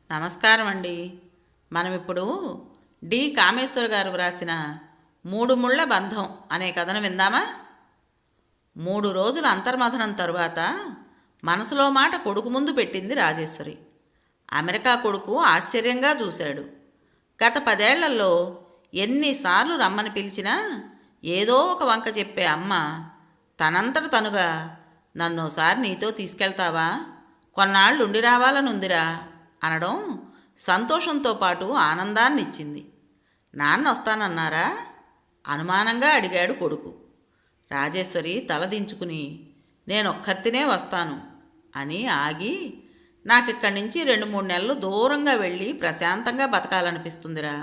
నమస్కారం అండి. మనం ఇప్పుడు డి కామేశ్వర గారు వ్రాసిన మూడు ముళ్ళ బంధం అనే కథను విందామా? 3 రోజుల అంతర్మథనం తరువాత మనసులో మాట కొడుకు ముందు పెట్టింది రాజేశ్వరి. అమెరికా కొడుకు ఆశ్చర్యంగా చూశాడు. గత 10 ఏళ్లలో ఎన్నిసార్లు రమ్మని పిలిచినా ఏదో ఒక వంక చెప్పే అమ్మ తనంతట తనుగా నన్నోసారి నీతో తీసుకెళ్తావా, కొన్నాళ్ళు ఉండి రావాలనుందిరా అనడం సంతోషంతో పాటు ఆనందాన్నిచ్చింది. నాన్న వస్తానన్నారా? అనుమానంగా అడిగాడు కొడుకు. రాజేశ్వరి తలదించుకుని నేనొక్కర్తినే వస్తాను అని ఆగి, నాకిక్కడి నుంచి 2-3 నెలలు దూరంగా వెళ్ళి ప్రశాంతంగా బతకాలనిపిస్తుందిరా.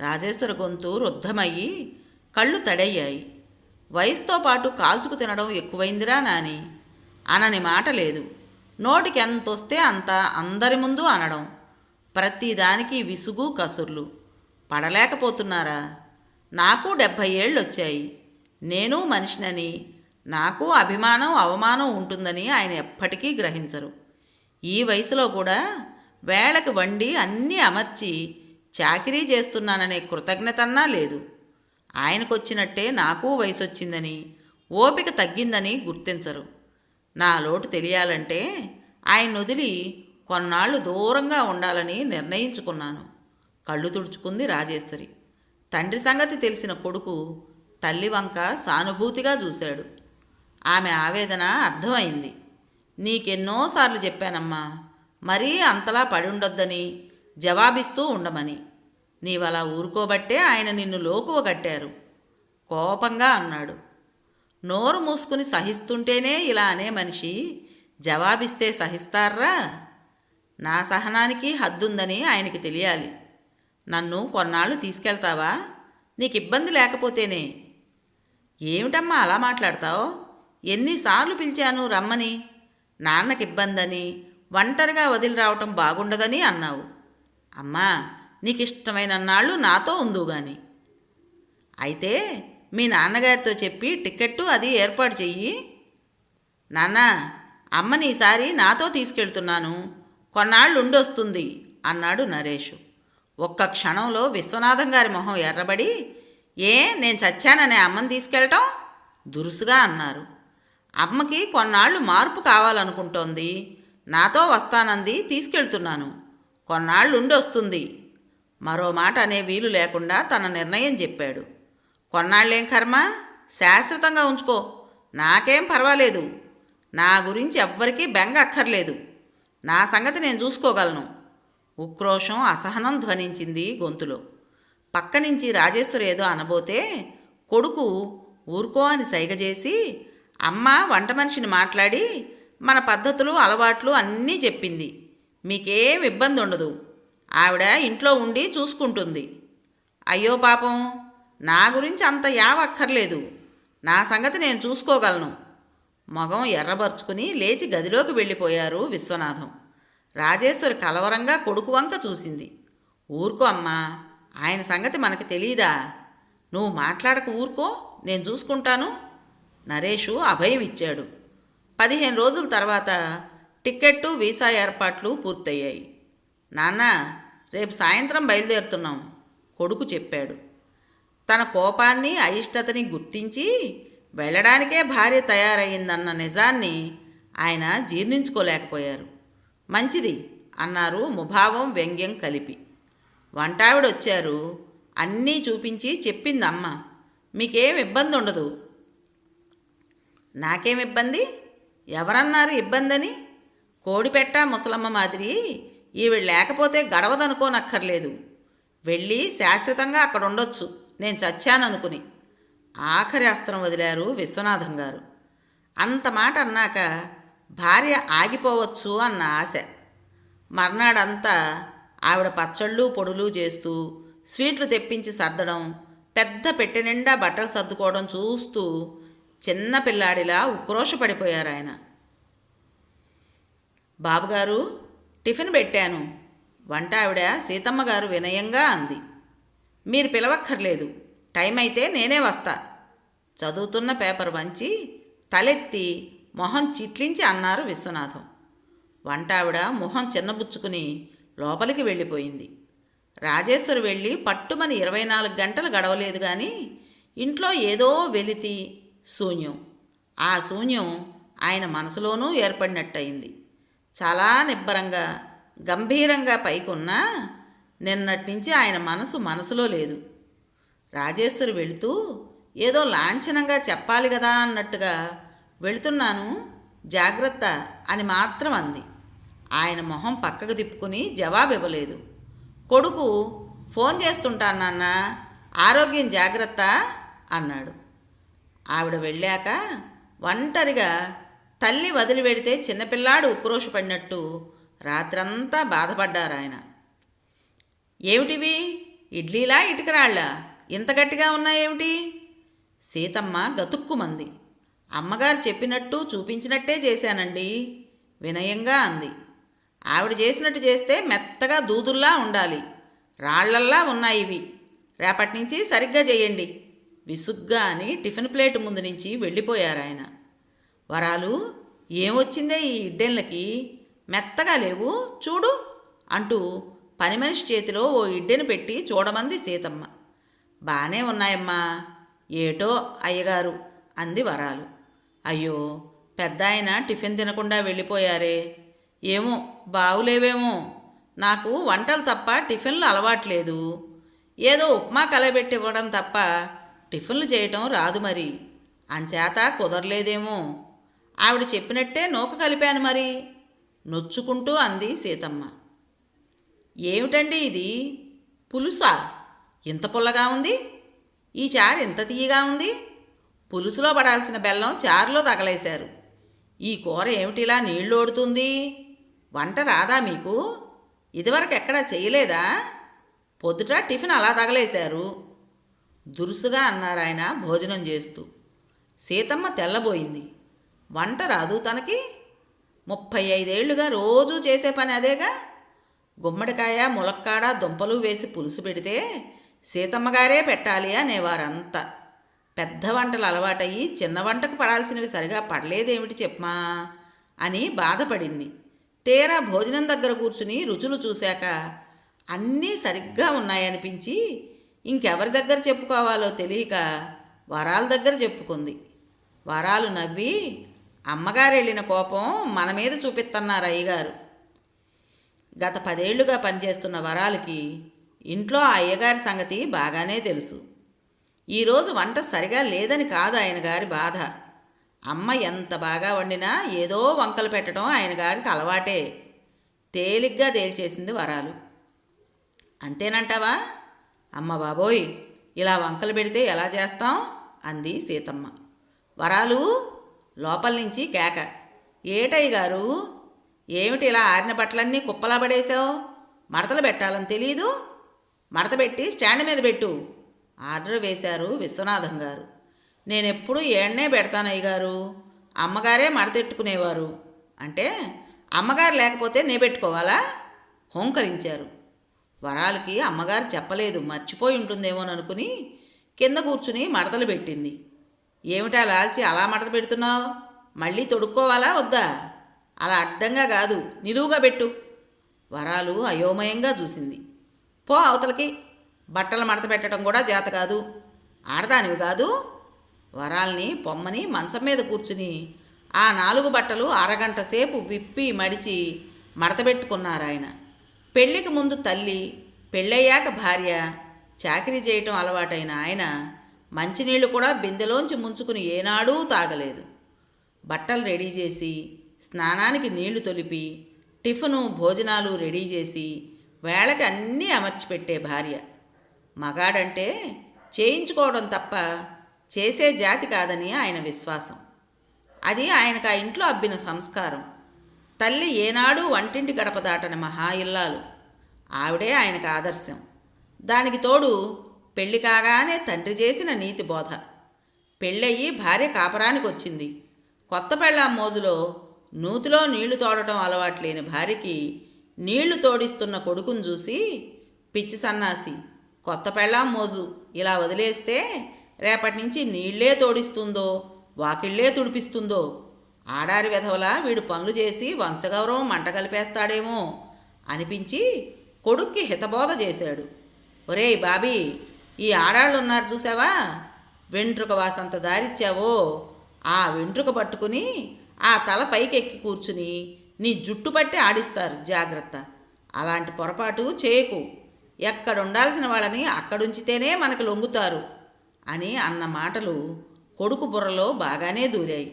రాజేశ్వరి గొంతు రుద్ధమయ్యి కళ్ళు తడయ్యాయి. వయసుతో పాటు కాల్చుకు తినడం ఎక్కువైందిరా నాని. అనని మాట లేదు. నోటికి ఎంతొస్తే అంత అందరి ముందు అనడం. ప్రతిదానికి విసుగు కసుర్లు. పడలేకపోతున్నారా? నాకు 70 ఏళ్ళు వచ్చాయి. నేను మనిషినని, నాకు అభిమానం అవమానం ఉంటుందని ఆయన ఎప్పటికీ గ్రహించరు. ఈ వయసులో కూడా వేళకి వండి అన్నీ అమర్చి చాకిరీ చేస్తున్నాననే కృతజ్ఞతన్నా లేదు. ఆయనకొచ్చినట్టే నాకు వయసు వచ్చిందని, ఓపిక తగ్గిందని గుర్తించరు. నా లోటు తెలియాలంటే ఆయన వదిలి కొన్నాళ్ళు దూరంగా ఉండాలని నిర్ణయించుకున్నాను. కళ్ళు తుడుచుకుంది రాజేశ్వరి. తండ్రి సంగతి తెలిసిన కొడుకు తల్లి వంక సానుభూతిగా చూశాడు. ఆమె ఆవేదన అర్థమైంది. నీకెన్నోసార్లు చెప్పానమ్మా, మరీ అంతలా పడి ఉండొద్దని, జవాబిస్తూ ఉండమని. నీవలా ఊరుకోబట్టే ఆయన నిన్ను లోకువ కట్టారు కోపంగా అన్నాడు. నోరు మూసుకుని సహిస్తుంటేనే ఇలా అనే మనిషి జవాబిస్తే సహిస్తారా? నా సహనానికి హద్దుందని ఆయనకి తెలియాలి. నన్ను కొన్నాళ్ళు తీసుకెళ్తావా? నీకు ఇబ్బంది లేకపోతేనే. ఏమిటమ్మా అలా మాట్లాడతావు? ఎన్నిసార్లు పిలిచాను రమ్మని. నాన్నకి ఇబ్బందని, ఒంటరిగా వదిలి రావటం బాగుండదని అన్నావు. అమ్మా, నీకు ఇష్టమైన నాళ్ళు నాతో ఉందువు గాని. అయితే మీ నాన్నగారితో చెప్పి టికెట్టు అది ఏర్పాటు చెయ్యి. నాన్న, అమ్మని ఈసారి నాతో తీసుకెళ్తున్నాను, కొన్నాళ్ళు ఉండొస్తుంది అన్నాడు నరేష్. ఒక్క క్షణంలో విశ్వనాథం గారి మొహం ఎర్రబడి, నేను చచ్చాననే అమ్మని తీసుకెళ్ళటం దురుసుగా అన్నారు. అమ్మకి కొన్నాళ్ళు మార్పు కావాలనుకుంటోంది, నాతో వస్తానంది, తీసుకెళ్తున్నాను, కొన్నాళ్ళు ఉండొస్తుంది. మరో మాట అనే వీలు లేకుండా తన నిర్ణయం చెప్పాడు. కొన్నాళ్ళేం కర్మ, శాశ్వతంగా ఉంచుకో, నాకేం పర్వాలేదు. నా గురించి ఎవ్వరికీ బెంగ అక్కర్లేదు. నా సంగతి నేను చూసుకోగలను. ఉక్రోషం అసహనం ధ్వనించింది గొంతులో. పక్క నుంచి రాజేశ్వరి ఏదో అనబోతే కొడుకు ఊరుకో అని సైగ చేసి, అమ్మ వంట మనిషిని మాట్లాడి మన పద్ధతులు అలవాట్లు అన్నీ చెప్పింది, మీకేం ఇబ్బంది ఉండదు, ఆవిడ ఇంట్లో ఉండి చూసుకుంటుంది. అయ్యో పాపం, నా గురించి అంత యావక్కర్లేదు, నా సంగతి నేను చూసుకోగలను. మొగం ఎర్రబరుచుకుని లేచి గదిలోకి వెళ్ళిపోయారు విశ్వనాథం. రాజేశ్వరి కలవరంగా కొడుకు వంక చూసింది. ఊరుకో అమ్మా, ఆయన సంగతి మనకి తెలీదా? నువ్వు మాట్లాడక ఊరుకో, నేను చూసుకుంటాను. నరేషు అభయం ఇచ్చాడు. 15 రోజుల తర్వాత టిక్కెట్టు వీసా ఏర్పాట్లు పూర్తయ్యాయి. నాన్న, రేపు సాయంత్రం బయలుదేరుతున్నాం కొడుకు చెప్పాడు. తన కోపాన్ని అయిష్టతని గుర్తించి వెళ్ళడానికే భార్య తయారయ్యిందన్న నిజాన్ని ఆయన జీర్ణించుకోలేకపోయారు. మంచిది అన్నారు ముభావం వ్యంగ్యం కలిపి. వంటావిడొచ్చారు. అన్నీ చూపించి చెప్పిందమ్మ, మీకేం ఇబ్బంది ఉండదు. నాకేం ఇబ్బంది? ఎవరన్నారు ఇబ్బందని? కోడిపెట్ట ముసలమ్మ మాదిరి ఈవిడ లేకపోతే గడవదనుకోనక్కర్లేదు. వెళ్ళి శాశ్వతంగా అక్కడ ఉండొచ్చు, నేను చచ్చాననుకుని. ఆఖరి అస్త్రం వదిలారు విశ్వనాథం గారు. అంత మాట అన్నాక భార్య ఆగిపోవచ్చు అన్న ఆశ. మర్నాడంతా ఆవిడ పచ్చళ్ళు పొడులు చేస్తూ స్వీట్లు తెప్పించి సర్దడం, పెద్ద పెట్టె నిండా బట్టలు సర్దుకోవడం చూస్తూ చిన్న పిల్లాడిలా ఉక్రోషపడిపోయారు ఆయన. బాబుగారు, టిఫిన్ పెట్టాను వంట ఆవిడ సీతమ్మ గారు వినయంగా అంది. మీరు పిలవక్కర్లేదు, టైం అయితే నేనే వస్తా. చదువుతున్న పేపర్ వంచి తలెత్తి మొహం చిట్లించి అన్నారు విశ్వనాథం. వంటావిడ మొహం చిన్నబుచ్చుకుని లోపలికి వెళ్ళిపోయింది. రాజేశ్వరి వెళ్ళి పట్టుమని 24 గంటలు గడవలేదు కానీ ఇంట్లో ఏదో వెలితి, శూన్యం. ఆ శూన్యం ఆయన మనసులోనూ ఏర్పడినట్టయింది. చాలా నిబ్బరంగా, గంభీరంగా పైకున్నా నిన్నటి నుంచి ఆయన మనసులో లేదు. రాజేశ్వరి వెళుతూ ఏదో లాంఛనంగా చెప్పాలి కదా అన్నట్టుగా వెళుతున్నాను, జాగ్రత్త అని మాత్రం అంది. ఆయన మొహం పక్కకు తిప్పుకుని జవాబు ఇవ్వలేదు. కొడుకు ఫోన్ చేస్తుంటాను నాన్న, ఆరోగ్యం జాగ్రత్త అన్నాడు. ఆవిడ వెళ్ళాక ఒంటరిగా తల్లి వదిలి వెడితే చిన్నపిల్లాడు ఉక్రోషపడినట్టు రాత్రంతా బాధపడ్డారు ఆయన. ఏమిటివి, ఇడ్లీలా ఇటుకరాళ్ళా ఇంత గట్టిగా ఉన్నాయేమిటి? సీతమ్మ గతుక్కుమంది. అమ్మగారు చెప్పినట్టు చూపించినట్టే చేశానండి వినయంగా అంది. ఆవిడ చేసినట్టు చేస్తే మెత్తగా దూదుల్లా ఉండాలి, రాళ్లల్లా ఉన్నాయి ఇవి, రేపటి నుంచి సరిగ్గా చేయండి విసుగ్గా అని టిఫిన్ ప్లేట్ ముందు నుంచి వెళ్ళిపోయారాయన. వరాలు, ఏమొచ్చిందే ఈ ఇడ్డెన్లకి, మెత్తగా లేవు చూడు అంటూ పని మనిషి చేతిలో ఓ ఇడ్డెను పెట్టి చూడమంది సీతమ్మ. బానే ఉన్నాయమ్మా, ఏటో అయ్యగారు అంది వరాలు. అయ్యో, పెద్ద ఆయన టిఫిన్ తినకుండా వెళ్ళిపోయారే, ఏమో బాగులేవేమో, నాకు వంటలు తప్ప టిఫిన్లు అలవాట్లేదు, ఏదో ఉప్మా కలబెట్టి ఇవ్వడం తప్ప టిఫిన్లు చేయటం రాదు, మరి అంచేత కుదరలేదేమో, ఆవిడ చెప్పినట్టే నూక కలిపాను మరి నొచ్చుకుంటూ అంది సీతమ్మ. ఏమిటండి ఇది, పులుసా? ఇంత పుల్లగా ఉంది, ఈ చారు ఎంత తీయగా ఉంది, పులుసులో పడాల్సిన బెల్లం చారులో తగలేశారు, ఈ కూర ఏమిటిలా నీళ్ళు ఓడుతుంది, వంట రాదా మీకు, ఇదివరకు ఎక్కడా చేయలేదా, పొద్దుట టిఫిన్ అలా తగలేశారు దురుసుగా అన్నారాయన భోజనం చేస్తూ. సీతమ్మ తెల్లబోయింది. వంట రాదు తనకి, 35 ఏళ్లుగా రోజూ చేసే పని అదేగా. గుమ్మడికాయ, ములక్కాడ, దుంపలు వేసి పులుసు పెడితే సీతమ్మగారే పెట్టాలి అనేవారంతా. పెద్ద వంటలు అలవాటయ్యి చిన్న వంటకు పడాల్సినవి సరిగా పడలేదేమిటి చెప్పమా అని బాధపడింది. తీరా భోజనం దగ్గర కూర్చుని రుచులు చూశాక అన్నీ సరిగ్గా ఉన్నాయనిపించి ఇంకెవరి దగ్గర చెప్పుకోవాలో తెలియక వరాల దగ్గర చెప్పుకుంది. వరాలు నవ్వి, అమ్మగారు వెళ్ళిన కోపం మన మీద చూపిస్తున్నారు అయ్యగారు. గత 10 ఏళ్లుగా పనిచేస్తున్న వరాలకి ఇంట్లో ఆ అయ్యగారి సంగతి బాగానే తెలుసు. ఈరోజు వంట సరిగా లేదని కాదు ఆయన గారి బాధ. అమ్మ ఎంత బాగా వండినా ఏదో వంకలు పెట్టడం ఆయన గారికి అలవాటే, తేలిగ్గా తేల్చేసింది వరాలు. అంతేనంటావా? అమ్మ బాబోయ్, ఇలా వంకలు పెడితే ఎలా చేస్తాం అంది సీతమ్మ. వరాలు లోపల నుంచి కేక. ఏటయ్య గారు, ఏమిటి ఇలా ఆరిన బట్టలన్నీ కుప్పలా పడేశావు, మడతలు పెట్టాలని తెలీదు, మడత పెట్టి స్టాండ్ మీద పెట్టు ఆర్డర్ వేశారు విశ్వనాథం గారు. నేనెప్పుడు ఏడనే పెడతాను అయ్యగారు, అమ్మగారే మడతెట్టుకునేవారు అంటే అమ్మగారు లేకపోతే నే పెట్టుకోవాలా హోంకరించారు. వరాలకి అమ్మగారు చెప్పలేదు, మర్చిపోయి ఉంటుందేమోననుకుని కింద కూర్చుని మడతలు పెట్టింది. ఏమిటా లాల్చి అలా మడత పెడుతున్నావు, మళ్ళీ తొడుక్కోవాలా వద్దా, అలా అడ్డంగా కాదు నిలువుగా పెట్టు. వరాలు అయోమయంగా చూసింది. పో అవతలకి, బట్టలు మడత పెట్టడం కూడా చేత కాదు, ఆడదానివి కాదు. వరాల్ని పొమ్మని మంచం మీద కూర్చుని ఆ 4 బట్టలు అరగంట సేపు విప్పి మడిచి మడతపెట్టుకున్నారాయన. పెళ్లికి ముందు తల్లి, పెళ్ళయ్యాక భార్య, చాకిరీ చేయటం అలవాటైన ఆయన మంచినీళ్లు కూడా బిందెలోంచి ముంచుకుని ఏనాడూ తాగలేదు. బట్టలు రెడీ చేసి, స్నానానికి నీళ్లు తొలిపి, టిఫిను భోజనాలు రెడీ చేసి వేళకి అన్నీ అమర్చిపెట్టే భార్య. మగాడంటే చేయించుకోవడం తప్ప చేసే జాతి కాదని ఆయన విశ్వాసం. అది ఆయనకు ఆ ఇంట్లో అబ్బిన సంస్కారం. తల్లి ఏనాడు వంటింటి గడప దాటని మహా ఇల్లాలు, ఆవిడే ఆయనకు ఆదర్శం. దానికి తోడు పెళ్లి కాగానే తండ్రి చేసిన నీతి బోధ. పెళ్ళయి భార్య కాపరానికి వచ్చింది. కొత్త పెళ్ళాం మోజులో నూతిలో నీళ్లు తోడటం అలవాట్లేని భార్యకి నీళ్లు తోడిస్తున్న కొడుకును చూసి, పిచ్చి సన్నాసి, కొత్త పెళ్ళాం మోజు ఇలా వదిలేస్తే రేపటి నుంచి నీళ్లే తోడిస్తుందో వాకిళ్లే తుడిపిస్తుందో, ఆడారి వెధవలా వీడు పనులు చేసి వంశగౌరవం మంట కలిపేస్తాడేమో అనిపించి కొడుక్కి హితబోధ చేశాడు. ఒరేయ్ బాబీ, ఈ ఆడాళ్ళు ఉన్నారు చూసావా, వెంట్రుక వాసంత దారిచ్చావో ఆ వెంట్రుక పట్టుకుని ఆ తల పైకెక్కి కూర్చుని నీ జుట్టు పట్టి ఆడిస్తారు, జాగ్రత్త. అలాంటి పొరపాటు చేయకు. ఎక్కడుండాల్సిన వాళ్ళని అక్కడుంచితేనే మనకు లొంగుతారు అని అన్న మాటలు కొడుకు బుర్రలో బాగానే దూరాయి.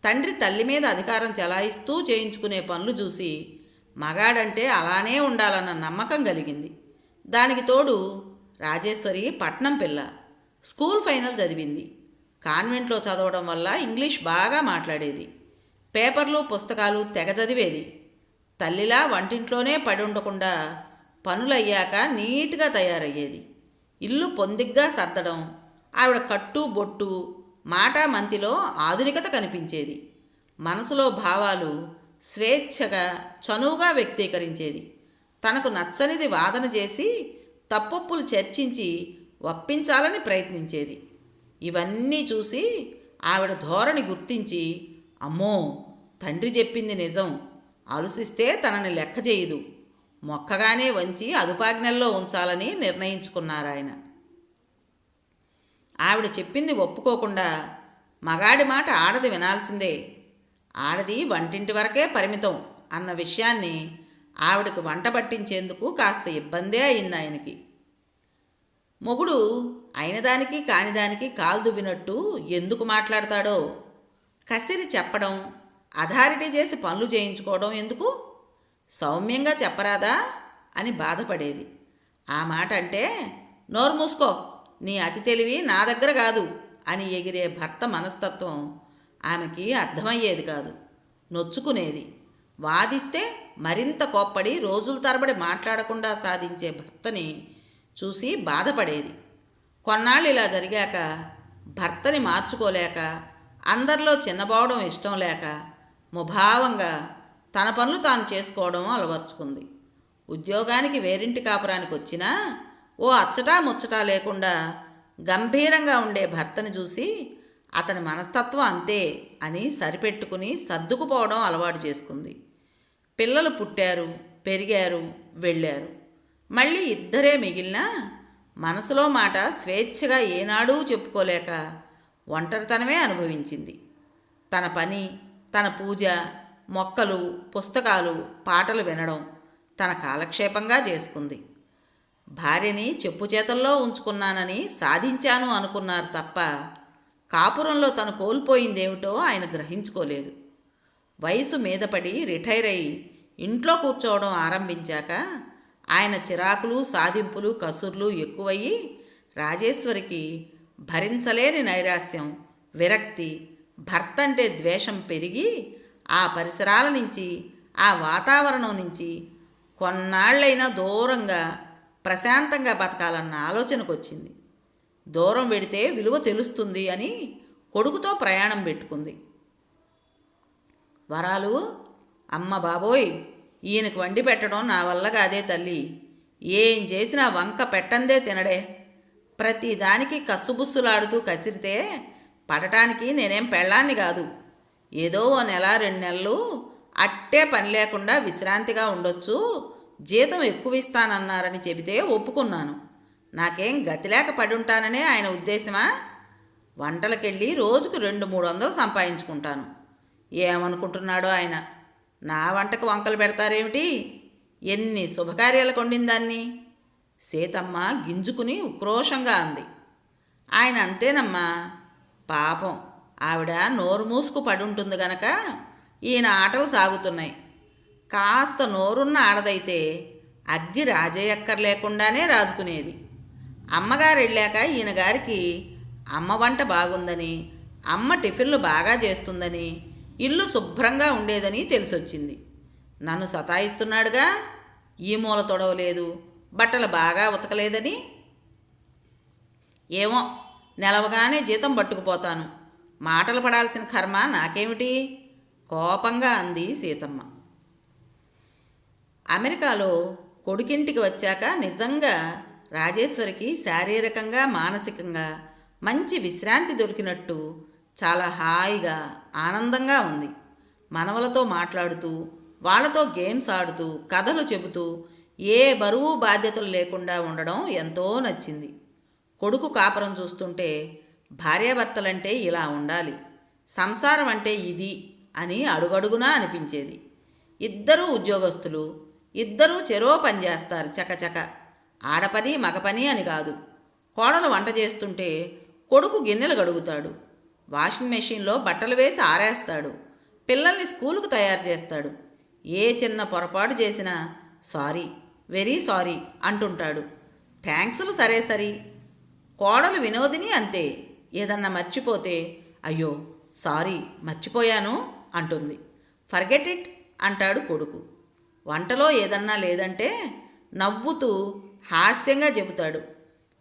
తండ్రి తల్లి మీద అధికారం చెలాయిస్తూ చేయించుకునే పనులు చూసి మగాడంటే అలానే ఉండాలన్న నమ్మకం కలిగింది. దానికి తోడు రాజేశ్వరి పట్నం పిల్ల, స్కూల్ ఫైనల్ చదివింది. కాన్వెంట్లో చదవడం వల్ల ఇంగ్లీష్ బాగా మాట్లాడేది. పేపర్లు పుస్తకాలు తెగ చదివేది. తల్లిలా వంటింట్లోనే పడి ఉండకుండా పనులయ్యాక నీట్గా తయారయ్యేది. ఇల్లు పొందిగ్గా సర్దడం, ఆవిడ కట్టు బొట్టు మాట మంతిలో ఆధునికత కనిపించేది. మనసులో భావాలు స్వేచ్ఛగా చనువుగా వ్యక్తీకరించేది. తనకు నచ్చనిది వాదన చేసి తప్పొప్పులు చర్చించి ఒప్పించాలని ప్రయత్నించేది. ఇవన్నీ చూసి ఆవిడ ధోరణి గుర్తించి, అమ్మో, తండ్రి చెప్పింది నిజం, ఆలోచిస్తే తనని లెక్క చేయదు, మొక్కగానే వంచి అదుపాజ్ఞల్లో ఉంచాలని నిర్ణయించుకున్నారాయన. ఆవిడ చెప్పింది ఒప్పుకోకుండా మగాడి మాట ఆడది వినాల్సిందే, ఆడది వంటింటి వరకే పరిమితం అన్న విషయాన్ని ఆవిడకి వంట పట్టించేందుకు కాస్త ఇబ్బందే అయింది ఆయనకి. మొగుడు అయినదానికి కానిదానికి కాలు దువ్వినట్టు ఎందుకు మాట్లాడతాడో, కసిరి చెప్పడం, అథారిటీ చేసి పనులు చేయించుకోవడం ఎందుకు, సౌమ్యంగా చెప్పరాదా అని బాధపడేది. ఆ మాట అంటే నోరు మూసుకో, నీ అతి తెలివి నా దగ్గర కాదు అని ఎగిరే భర్త మనస్తత్వం ఆమెకి అర్థమయ్యేది కాదు. నొచ్చుకునేది. వాదిస్తే మరింత కోప్పడి రోజుల తరబడి మాట్లాడకుండా సాధించే భర్తని చూసి బాధపడేది. కొన్నాళ్ళు ఇలా జరిగాక భర్తని మార్చుకోలేక, అందరిలో చిన్నబోవడం ఇష్టం లేక ముభావంగా తన పనులు తాను చేసుకోవడం అలవర్చుకుంది. ఉద్యోగానికి వేరింటి కాపురానికి వచ్చినా ఓ అచ్చటా ముచ్చటా లేకుండా గంభీరంగా ఉండే భర్తని చూసి అతని మనస్తత్వం అంతే అని సరిపెట్టుకుని సర్దుకుపోవడం అలవాటు చేసుకుంది. పిల్లలు పుట్టారు, పెరిగారు, వెళ్ళారు. మళ్ళీ ఇద్దరే మిగిలినా మనసులో మాట స్వేచ్ఛగా ఏనాడూ చెప్పుకోలేక ఒంటరితనమే అనుభవించింది. తన పని, తన పూజ, మొక్కలు, పుస్తకాలు, పాటలు వినడం తన కాలక్షేపంగా చేసుకుంది. భార్యని చెప్పు చేతల్లో ఉంచుకున్నానని సాధించాను అనుకున్నారు తప్ప కాపురంలో తను కోల్పోయిందేమిటో ఆయన గ్రహించుకోలేదు. వయసు మీద పడి రిటైర్ అయి ఇంట్లో కూర్చోవడం ఆరంభించాక ఆయన చిరాకులు, సాధింపులు, కసుర్లు ఎక్కువయ్యి రాజేశ్వరికి భరించలేని నైరాస్యం, విరక్తి, భర్త అంటే ద్వేషం పెరిగి ఆ పరిసరాల నుంచి, ఆ వాతావరణం నుంచి కొన్నాళ్లైనా దూరంగా ప్రశాంతంగా బతకాలన్న ఆలోచనకు వచ్చింది. దూరం వెడితే విలువ తెలుస్తుంది అని కొడుకుతో ప్రయాణం పెట్టుకుంది. వరాలు, అమ్మ బాబోయ్, ఈయనకు వండి పెట్టడం నా వల్ల కాదే తల్లి, ఏం చేసినా వంక పెట్టందే తినడే, ప్రతి దానికి కస్సుబుస్సులాడుతూ కసిరితే పడటానికి నేనేం పెళ్ళాన్ని కాదు, ఏదో ఓ నెల 2 నెలలు అట్టే పని లేకుండా విశ్రాంతిగా ఉండొచ్చు, జీతం ఎక్కువ ఇస్తానన్నారని చెబితే ఒప్పుకున్నాను. నాకేం గతిలేక పడి ఉంటాననే ఆయన ఉద్దేశమా? వంటలకెళ్ళి రోజుకు 200-300 సంపాదించుకుంటాను. ఏమనుకుంటున్నాడో ఆయన, నా వంటకు వంకలు పెడతారేమిటి? ఎన్ని శుభకార్యాలకు వండిందాన్ని? సీతమ్మ గింజుకుని ఉక్రోషంగా అంది. ఆయన అంతేనమ్మా, పాపం ఆవిడ నోరు మూసుకు పడుంటుంది గనక ఈయన ఆటలు సాగుతున్నాయి. కాస్త నోరున్న ఆడదైతే అగ్గి రాజేయక్కర్లేకుండానే రాజుకునేది. అమ్మగారు వెళ్ళాక ఈయన గారికి అమ్మ వంట బాగుందని, అమ్మ టిఫిన్లు బాగా చేస్తుందని, ఇల్లు శుభ్రంగా ఉండేదని తెలిసొచ్చింది. నన్ను సతాయిస్తున్నాడుగా, ఈ మూల తొడవలేదు, బట్టలు బాగా ఉతకలేదని. ఏమో, నెలవగానే జీతం పట్టుకుపోతాను, మాటలు పడాల్సిన కర్మ నాకేమిటి? కోపంగా అంది సీతమ్మ. అమెరికాలో కొడుకింటికి వచ్చాక నిజంగా రాజేశ్వరికి శారీరకంగా, మానసికంగా మంచి విశ్రాంతి దొరికినట్టు చాలా హాయిగా, ఆనందంగా ఉంది. మనవలతో మాట్లాడుతూ, వాళ్ళతో గేమ్స్ ఆడుతూ కథలు చెబుతూ ఏ బరువు బాధ్యతలు లేకుండా ఉండడం ఎంతో నచ్చింది. కొడుకు కాపురం చూస్తుంటే భార్యాభర్తలంటే ఇలా ఉండాలి, సంసారం అంటే ఇది అని అడుగడుగునా అనిపించేది. ఇద్దరూ ఉద్యోగస్తులు, ఇద్దరూ చెరో పని చేస్తారు చకచక. ఆడపని మగపని అని కాదు. కోడలు వంట చేస్తుంటే కొడుకు గిన్నెలు గడుగుతాడు, వాషింగ్ మెషిన్లో బట్టలు వేసి ఆరేస్తాడు, పిల్లల్ని స్కూలుకు తయారు చేస్తాడు. ఏ చిన్న పొరపాటు చేసినా సారీ, వెరీ సారీ అంటుంటాడు. థ్యాంక్స్లు సరే సరి. కోడలు వినోదిని అంతే. ఏదన్నా మర్చిపోతే అయ్యో సారీ మర్చిపోయాను అంటుంది. ఫర్గెట్ ఇట్ అంటాడు కొడుకు. వంటలో ఏదన్నా లేదంటే నవ్వుతూ హాస్యంగా చెబుతాడు.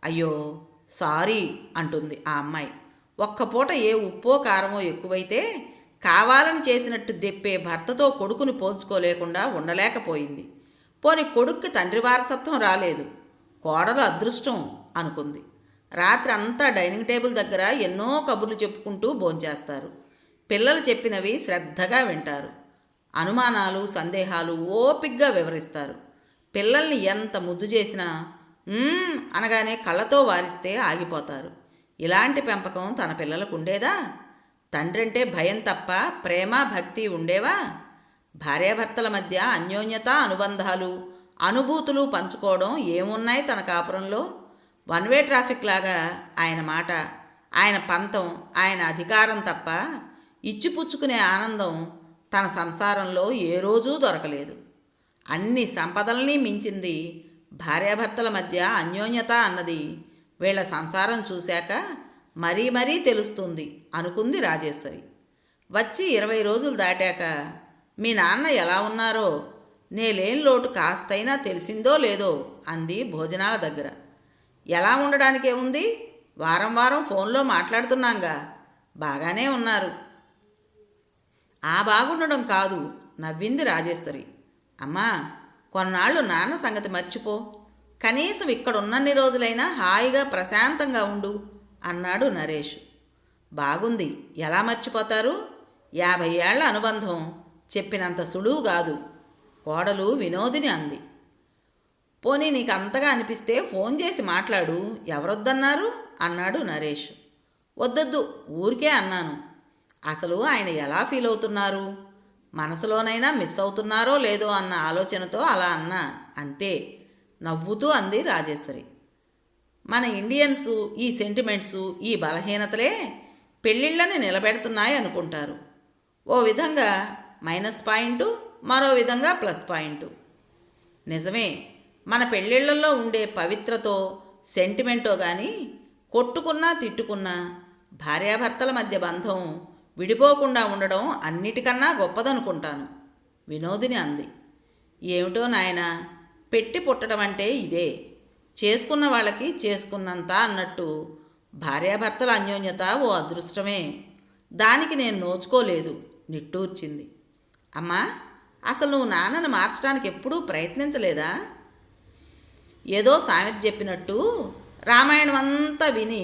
అయ్యో సారీ అంటుంది ఆ అమ్మాయి. ఒక్క పూట ఏ ఉప్పో కారమో ఎక్కువైతే కావాలని చేసినట్టు దెప్పే భర్తతో కొడుకుని పోల్చుకోలేకుండా ఉండలేకపోయింది. పోని కొడుక్కి తండ్రి వారసత్వం రాలేదు, కోడలు అదృష్టం అనుకుంది. రాత్రి అంతా డైనింగ్ టేబుల్ దగ్గర ఎన్నో కబుర్లు చెప్పుకుంటూ భోంచేస్తారు. పిల్లలు చెప్పినవి శ్రద్ధగా వింటారు. అనుమానాలు సందేహాలు ఓపిగ్గా వివరిస్తారు. పిల్లల్ని ఎంత ముద్దు చేసినా అనగానే కళ్ళతో వారిస్తే ఆగిపోతారు. ఇలాంటి పెంపకం తన పిల్లలకు ఉండేదా? తండ్రంటే భయం తప్ప ప్రేమ భక్తి ఉండేవా? భార్యాభర్తల మధ్య అన్యోన్యత అనుబంధాలు అనుభూతులు పంచుకోవడం ఏమున్నాయి తన కాపురంలో? వన్ వే ట్రాఫిక్ లాగా ఆయన మాట, ఆయన పంతం, ఆయన అధికారం తప్ప ఇచ్చిపుచ్చుకునే ఆనందం తన సంసారంలో ఏ రోజూ దొరకలేదు. అన్ని సంపదల్ని మించింది భార్యాభర్తల మధ్య అన్యోన్యత అన్నది వీళ్ళ సంసారం చూశాక మరీ మరీ తెలుస్తుంది అనుకుంది రాజేశ్వరి. వచ్చి 20 రోజులు దాటాక మీ నాన్న ఎలా ఉన్నారో నేలేని లోటు కాస్తైనా తెలిసిందో లేదో అంది భోజనాల దగ్గర. ఎలా ఉండడానికేముంది, వారం వారం ఫోన్లో మాట్లాడుతున్నాంగా, బాగానే ఉన్నారు. ఆ బాగుండడం కాదు నవ్వింది రాజేశ్వరి. అమ్మా కొన్నాళ్ళు నాన్న సంగతి మర్చిపో, కనీసం ఇక్కడున్నన్ని రోజులైనా హాయిగా ప్రశాంతంగా ఉండు అన్నాడు నరేష్. బాగుంది, ఎలా మర్చిపోతారు? 50 ఏళ్ల అనుబంధం చెప్పినంత సులువు కాదు కోడలు వినోదిని అంది. పోనీ నీకు అంతగా అనిపిస్తే ఫోన్ చేసి మాట్లాడు, ఎవరొద్దన్నారు అన్నాడు నరేష్. వద్దొద్దు, ఊరికే అన్నాను. అసలు ఆయన ఎలా ఫీల్ అవుతున్నారు, మనసులోనైనా మిస్ అవుతున్నారో లేదో అన్న ఆలోచనతో అలా అన్నా అంతే నవ్వుతూ అంది రాజేశ్వరి. మన ఇండియన్సు ఈ సెంటిమెంట్సు ఈ బలహీనతలే పెళ్ళిళ్ళని నిలబెడుతున్నాయి అనుకుంటారు. ఓ విధంగా మైనస్ పాయింటు, మరో విధంగా ప్లస్ పాయింటు. నిజమే, మన పెళ్ళిళ్ళల్లో ఉండే పవిత్రతో సెంటిమెంటో కానీ కొట్టుకున్నా తిట్టుకున్నా భార్యాభర్తల మధ్య బంధం విడిపోకుండా ఉండడం అన్నిటికన్నా గొప్పదనుకుంటాను వినోదిని అంది. ఏమిటో నాయనా, పెట్టి పుట్టడం అంటే ఇదే, చేసుకున్న వాళ్ళకి చేసుకున్నంత అన్నట్టు భార్యాభర్తల అన్యోన్యత ఓ అదృష్టమే. దానికి నేను నోచుకోలేదు నిట్టూర్చింది. అమ్మా అసలు నువ్వు నాన్నను మార్చడానికి ఎప్పుడూ ప్రయత్నించలేదా? ఏదో సామెత చెప్పినట్టు రామాయణం అంతా విని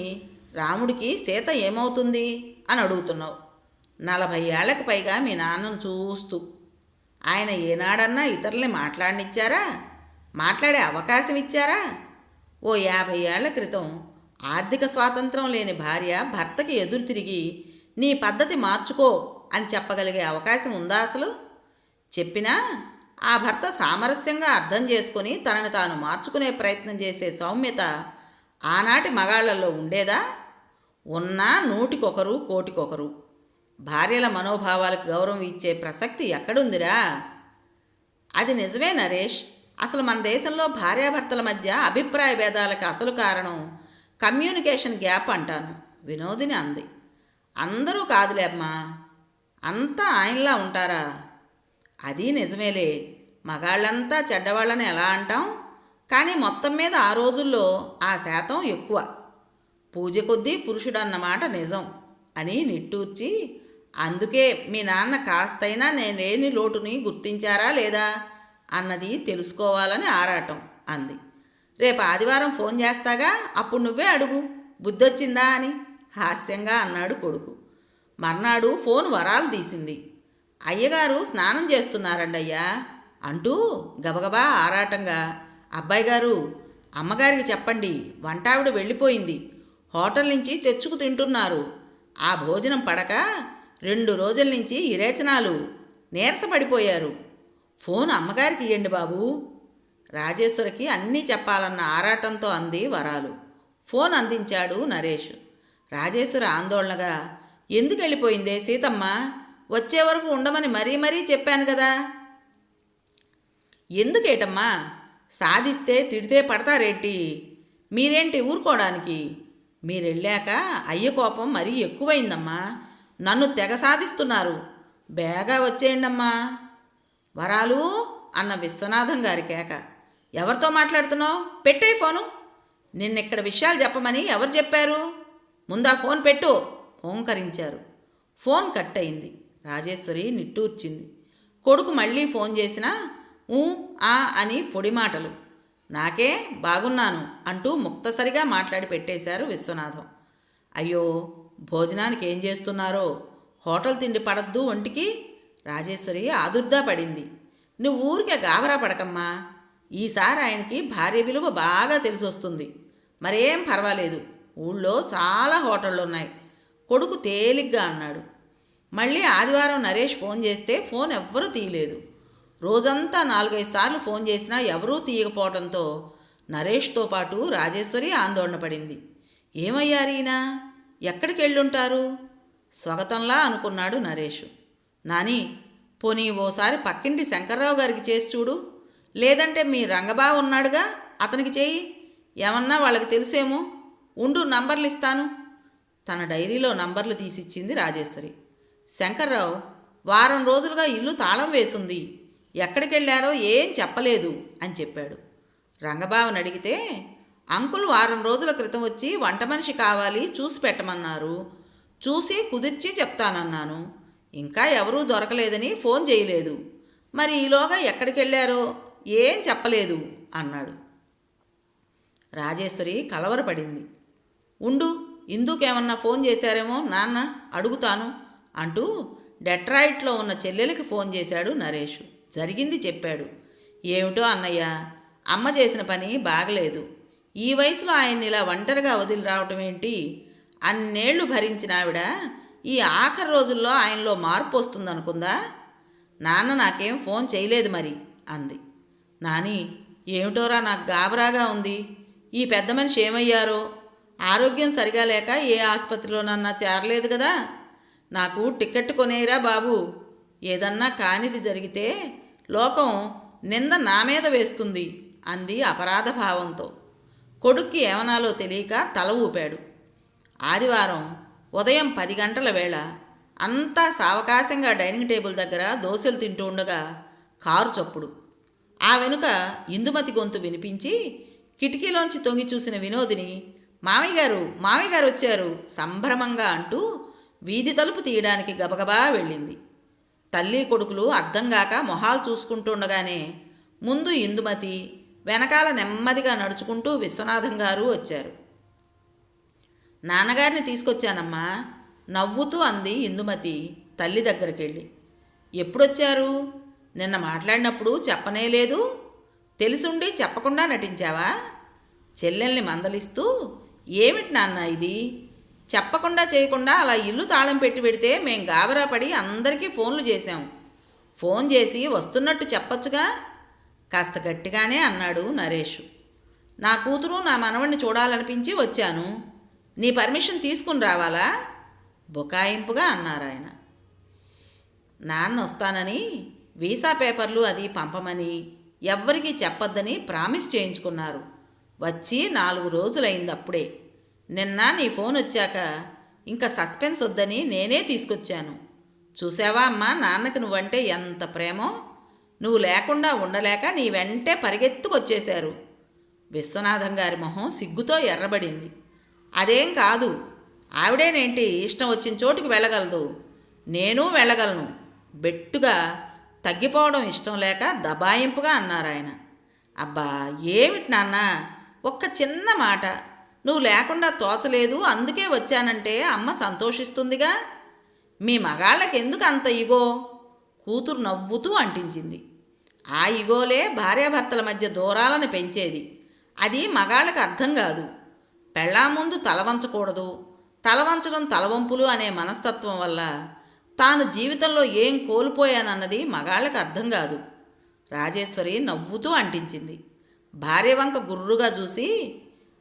రాముడికి సీత ఏమవుతుంది అని అడుగుతున్నావు. 40 ఏళ్లకు పైగా మీ నాన్నను చూస్తూ ఆయన ఏనాడన్నా ఇతరుల్ని మాట్లాడనిచ్చారా? మాట్లాడే అవకాశం ఇచ్చారా? ఓ 50 ఏళ్ల క్రితం ఆర్థిక స్వాతంత్రం లేని భార్య భర్తకి ఎదురు తిరిగి నీ పద్ధతి మార్చుకో అని చెప్పగలిగే అవకాశం ఉందా అసలు? చెప్పినా ఆ భర్త సామరస్యంగా అర్థం చేసుకొని తనని తాను మార్చుకునే ప్రయత్నం చేసే సౌమ్యత ఆనాటి మగాళ్లలో ఉండేదా? ఉన్నా 100కొకరు కోటికొకరు. భార్యల మనోభావాలకు గౌరవం ఇచ్చే ప్రసక్తి ఎక్కడుందిరా? అది నిజమే నరేష్. అసలు మన దేశంలో భార్యాభర్తల మధ్య అభిప్రాయ భేదాలకు అసలు కారణం కమ్యూనికేషన్ గ్యాప్ అంటాను వినోదిని అంది. అందరూ కాదులే అమ్మా, అంతా ఆయనలా ఉంటారా? అది నిజమేలే, మగాళ్ళంతా చెడ్డవాళ్ళని ఎలా అంటాం? కానీ మొత్తం మీద ఆ రోజుల్లో ఆ శాతం ఎక్కువ. పూజ కొద్దీ పురుషుడన్నమాట నిజం అని నిట్టూర్చి, అందుకే మీ నాన్న కాస్తైనా నేనేని లోటుని గుర్తించారా లేదా అన్నది తెలుసుకోవాలని ఆరాటం అంది. రేపు ఆదివారం ఫోన్ చేస్తాగా, అప్పుడు నువ్వే అడుగు బుద్ధొచ్చిందా అని హాస్యంగా అన్నాడు కొడుకు. మర్నాడు ఫోన్ వరాలు తీసింది. అయ్యగారు స్నానం చేస్తున్నారండయ్యా అంటూ గబగబా ఆరాటంగా, అబ్బాయి గారు, అమ్మగారికి చెప్పండి, వంటావిడ వెళ్ళిపోయింది, హోటల్ నుంచి తెచ్చుకు తింటున్నారు. ఆ భోజనం పడక 2 రోజుల నుంచి ఇరేచనాలు, నీరసపడిపోయారు. ఫోన్ అమ్మగారికి ఇయ్యండి బాబూ. రాజేశ్వరికి అన్నీ చెప్పాలన్న ఆరాటంతో అంది వరాలు. ఫోన్ అందించాడు నరేష్. రాజేశ్వరి ఆందోళనగా, ఎందుకు వెళ్ళిపోయిందే సీతమ్మ? వచ్చే వరకు ఉండమని మరీ మరీ చెప్పాను కదా. ఎందుకేటమ్మా? సాధిస్తే తిడితే పడతారేంటి? మీరేంటి ఊరుకోవడానికి? మీరెళ్ళాక అయ్య కోపం మరీ ఎక్కువైందమ్మా. నన్ను తెగ సాధిస్తున్నారు. బేగా వచ్చేయండమ్మా. వరాలు అన్న విశ్వనాథం గారి కేక. ఎవరితో మాట్లాడుతున్నావు? పెట్టే ఫోను. నిన్నెక్కడ విషయాలు చెప్పమని ఎవరు చెప్పారు? ముందా ఫోన్ పెట్టు హోంకరించారు. ఫోన్ కట్ అయింది. రాజేశ్వరి నిట్టూర్చింది. కొడుకు మళ్ళీ ఫోన్ చేసినా ఊ ఆ అని పొడి మాటలు. నాకే బాగున్నాను అంటూ ముక్తసరిగా మాట్లాడి పెట్టేశారు విశ్వనాథం. అయ్యో, భోజనానికి ఏం చేస్తున్నారో? హోటల్ తిండి పడద్దు ఒంటికి? రాజేశ్వరి ఆదుర్దా పడింది. నువ్వు ఊరికే గాబరా పడకమ్మా. ఈసారి ఆయనకి భార్య విలువ బాగా తెలిసొస్తుంది. మరేం పర్వాలేదు, ఊళ్ళో చాలా హోటళ్ళు ఉన్నాయి. కొడుకు తేలిగ్గా అన్నాడు. మళ్ళీ ఆదివారం నరేష్ ఫోన్ చేస్తే ఫోన్ ఎవ్వరూ తీయలేదు. రోజంతా 4-5 సార్లు ఫోన్ చేసినా ఎవరూ తీయకపోవడంతో నరేష్తో పాటు రాజేశ్వరి ఆందోళన పడింది. ఏమయ్యారు ఈయన? ఎక్కడికి వెళ్ళుంటారు? స్వగతంలా అనుకున్నాడు నరేష్. నాని, పోనీ ఓసారి పక్కింటి శంకర్రావు గారికి చేసి చూడు. లేదంటే మీ రంగబావ ఉన్నాడుగా, అతనికి చేయి. ఏమన్నా వాళ్ళకి తెలిసేమో. ఉండు, నంబర్లు ఇస్తాను. తన డైరీలో నంబర్లు తీసిచ్చింది రాజేశ్వరి. శంకర్రావు వారం రోజులుగా ఇల్లు తాళం వేసుంది, ఎక్కడికి వెళ్ళారో ఏం చెప్పలేదు అని చెప్పాడు. రంగబావని అడిగితే, అంకుల్ వారం రోజుల క్రితం వచ్చి వంట మనిషి కావాలి, చూసి పెట్టమన్నారు. చూసి కుదిర్చి చెప్తానన్నాను. ఇంకా ఎవరూ దొరకలేదని ఫోన్ చేయలేదు. మరి ఈలోగా ఎక్కడికి వెళ్ళారో ఏం చెప్పలేదు అన్నాడు. రాజేశ్వరి కలవరపడింది. ఉండు, ఇందుకేమన్నా ఫోన్ చేశారేమో నాన్న, అడుగుతాను అంటూ డెట్రాయిట్లో ఉన్న చెల్లెలికి ఫోన్ చేశాడు నరేష్. జరిగింది చెప్పాడు. ఏమిటో అన్నయ్య, అమ్మ చేసిన పని బాగలేదు. ఈ వయసులో ఆయన్ని ఇలా ఒంటరిగా వదిలి రావటం ఏంటి? అన్నేళ్లు భరించిన ఆవిడ ఈ ఆఖరి రోజుల్లో ఆయనలో మార్పు వస్తుందనుకుందా? నాన్న నాకేం ఫోన్ చేయలేదు మరి అంది. నాని, ఏమిటోరా నాకు గాబరాగా ఉంది. ఈ పెద్ద మనిషి ఏమయ్యారో? ఆరోగ్యం సరిగా లేక ఏ ఆసుపత్రిలోనన్నా చేరలేదు కదా. నాకు టికెట్ కొనేరా బాబు. ఏదన్నా కానిది జరిగితే లోకం నింద నా మీద వేస్తుంది అంది అపరాధ భావంతో. కొడుక్కి ఏమనాలో తెలియక తల ఊపాడు. ఆదివారం ఉదయం 10 గంటల వేళ అంతా సావకాశంగా డైనింగ్ టేబుల్ దగ్గర దోశలు తింటూ ఉండగా కారు చప్పుడు. ఆ వెనుక ఇందుమతి గొంతు వినిపించి కిటికీలోంచి తొంగి చూసిన వినోదిని, మామయ్య గారు వచ్చారు సంభ్రమంగా అంటూ వీధి తలుపు తీయడానికి గబగబా వెళ్ళింది. తల్లి కొడుకులు అర్థంగాక మొహాలు చూసుకుంటుండగానే ముందు ఇందుమతి, వెనకాల నెమ్మదిగా నడుచుకుంటూ విశ్వనాథం గారు వచ్చారు. నాన్నగారిని తీసుకొచ్చానమ్మా నవ్వుతూ అంది ఇందుమతి తల్లి దగ్గరికి. ఎప్పుడొచ్చారు? నిన్న మాట్లాడినప్పుడు చెప్పనే లేదు. తెలిసుండి చెప్పకుండా నటించావా? చెల్లెల్ని మందలిస్తూ, ఏమిటి నాన్న ఇది? చెప్పకుండా చేయకుండా అలా ఇల్లు తాళం పెట్టి పెడితే మేం గాబరా పడి అందరికీ ఫోన్లు చేశాం. ఫోన్ చేసి వస్తున్నట్టు చెప్పొచ్చుగా. కాస్త గట్టిగానే అన్నాడు నరేష్. నా కూతురు నా మనవణ్ణి చూడాలనిపించి వచ్చాను. నీ పర్మిషన్ తీసుకుని రావాలా? బుకాయింపుగా అన్నారాయన. నాన్న వస్తానని వీసా పేపర్లు అది పంపమని ఎవ్వరికీ చెప్పొద్దని ప్రామిస్ చేయించుకున్నారు. వచ్చి 4 రోజులైంది అప్పుడే. నిన్న నీ ఫోన్ వచ్చాక ఇంకా సస్పెన్స్ వద్దని నేనే తీసుకొచ్చాను. చూసావా అమ్మా, నాన్నకి నువ్వంటే ఎంత ప్రేమో. నువ్వు లేకుండా ఉండలేక నీ వెంటే పరిగెత్తుకొచ్చేశారు. విశ్వనాథం గారి మొహం సిగ్గుతో ఎర్రబడింది. అదేం కాదు, ఆవిడేనేంటి ఇష్టం వచ్చిన చోటుకి వెళ్ళగలదు, నేను వెళ్ళగలను. బెట్టుగా తగ్గిపోవడం ఇష్టం లేక దబాయింపుగా అన్నారాయన. అబ్బా ఏమిటి నాన్న, ఒక్క చిన్న మాట. నువ్వు లేకుండా తోచలేదు, అందుకే వచ్చానంటే అమ్మ సంతోషిస్తుందిగా. మీ మగాళ్ళకి ఎందుకు అంత ఇగో? కూతురు నవ్వుతూ అంటించింది. ఆ ఇగోలే భార్యాభర్తల మధ్య దూరాలను పెంచేది. అది మగాళ్ళకి అర్థం కాదు. పెళ్ళాం ముందు తల వంచకూడదు, తల వంచడం తలవంపులు అనే మనస్తత్వం వల్ల తాను జీవితంలో ఏం కోల్పోయానన్నది మగాళ్ళకి అర్థం కాదు. రాజేశ్వరి నవ్వుతూ అంటించింది. భార్య వంక గుర్రుగా చూసి,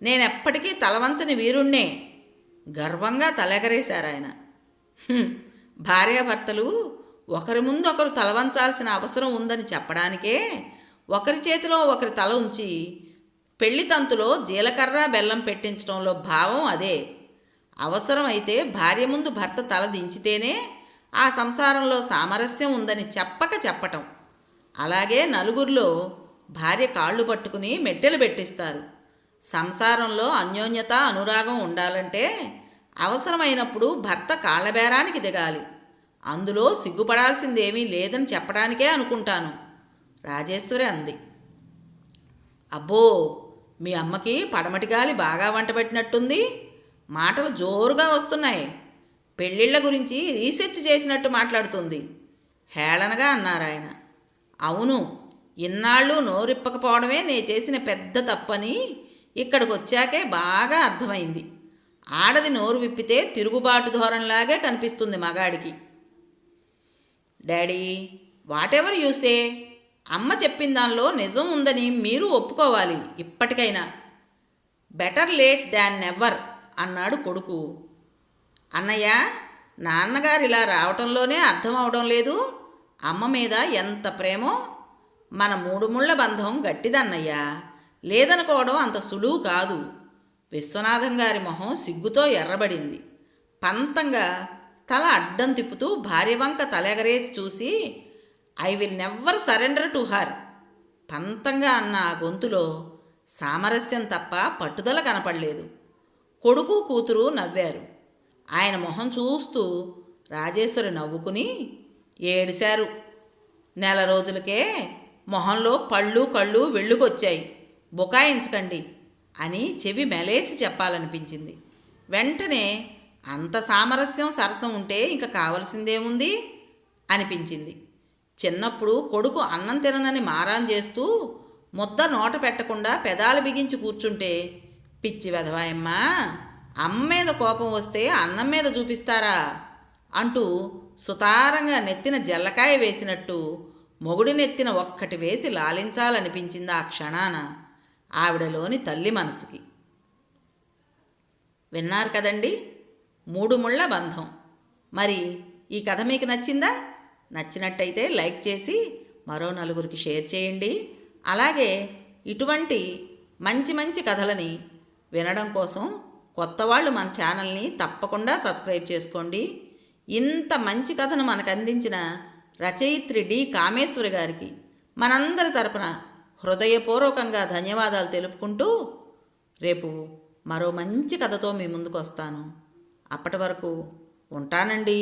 నేనెప్పటికీ తలవంచని వీరుణ్ణే గర్వంగా తలెగరేశారాయన. భార్యాభర్తలు ఒకరి ముందు ఒకరు తలవంచాల్సిన అవసరం ఉందని చెప్పడానికే ఒకరి చేతిలో ఒకరి తల ఉంచి పెళ్లి తంతులో జీలకర్ర బెల్లం పెట్టించడంలో భావం అదే. అవసరమైతే భార్య ముందు భర్త తల దించితేనే ఆ సంసారంలో సామరస్యం ఉందని చెప్పక చెప్పటం. అలాగే నలుగురిలో భార్య కాళ్ళు పట్టుకుని మెట్టెలు పెట్టిస్తారు. సంసారంలో అన్యోన్యత అనురాగం ఉండాలంటే అవసరమైనప్పుడు భర్త కాళ్ళబేరానికి దిగాలి. అందులో సిగ్గుపడాల్సిందేమీ లేదని చెప్పడానికే అనుకుంటాను, రాజేశ్వరి అంది. అబ్బో, మీ అమ్మకి పడమటి గాలి బాగా వంటపెట్టినట్టుంది. మాటలు జోరుగా వస్తున్నాయి. పెళ్ళిళ్ళ గురించి రీసెర్చ్ చేసినట్టు మాట్లాడుతుంది, హేళనగా అన్నారాయన. అవును, ఇన్నాళ్ళు నోరిప్పకపోవడమే నే చేసిన పెద్ద తప్పని ఇక్కడికి వచ్చాకే బాగా అర్థమైంది. ఆడది నోరు విప్పితే తిరుగుబాటు ధోరణిలాగే కనిపిస్తుంది మగాడికి. డాడీ, వాటెవర్ యూసే, అమ్మ చెప్పిన దానిలో నిజం ఉందని మీరు ఒప్పుకోవాలి ఇప్పటికైనా. బెటర్ లేట్ దాన్ నెవర్ అన్నాడు కొడుకు. అన్నయ్య, నాన్నగారు ఇలా రావటంలోనే అర్థం అవడం లేదు అమ్మ మీద ఎంత ప్రేమో. మన మూడు ముళ్ళ బంధం గట్టిదన్నయ్యా, లేదనుకోవడం అంత సులువు కాదు. విశ్వనాథం గారి మొహం సిగ్గుతో ఎర్రబడింది. పంతంగా తల అడ్డం తిప్పుతూ భార్య వంక తలెగరేసి చూసి, I will never surrender to her పంతంగా అన్న ఆ గొంతులో సామరస్యం తప్ప పట్టుదల కనపడలేదు. కొడుకు కూతురు నవ్వారు. ఆయన మొహం చూస్తూ రాజేశ్వరి నవ్వుకుని, ఏడిశారు. నెల రోజులకే మొహంలో పళ్ళు కళ్ళు వెళ్ళుకొచ్చాయి, బుకాయించకండి అని చెవి మెలేసి చెప్పాలనిపించింది. వెంటనే అంత సామరస్యం సరసం ఉంటే ఇంక కావలసిందేముంది అనిపించింది. చిన్నప్పుడు కొడుకు అన్నం తిననని మారాన్ చేస్తూ ముద్ద నోట పెట్టకుండా పెదాలు బిగించి కూర్చుంటే, పిచ్చి వెధవాయమ్మా, అమ్మ మీద కోపం వస్తే అన్నం మీద చూపిస్తారా అంటూ సుతారంగా నెత్తిన జల్లకాయ వేసినట్టు మొగుడి నెత్తిన ఒక్కటి వేసి లాలించాలనిపించింది ఆ క్షణాన ఆవిడలోని తల్లి మనసుకి. విన్నారు కదండి, మూడు ముళ్ళ బంధం. మరి ఈ కథ మీకు నచ్చిందా? నచ్చినట్టయితే లైక్ చేసి మరో నలుగురికి షేర్ చేయండి. అలాగే ఇటువంటి మంచి మంచి కథలని వినడం కోసం కొత్త వాళ్ళు మన ఛానల్ని తప్పకుండా సబ్స్క్రైబ్ చేసుకోండి. ఇంత మంచి కథను మనకు అందించిన రచయిత్రి డి కామేశ్వరి గారికి మనందరి తరపున హృదయపూర్వకంగా ధన్యవాదాలు తెలుపుకుంటూ, రేపు మరో మంచి కథతో మీ ముందుకు వస్తాను. అప్పటి వరకు ఉంటానండి.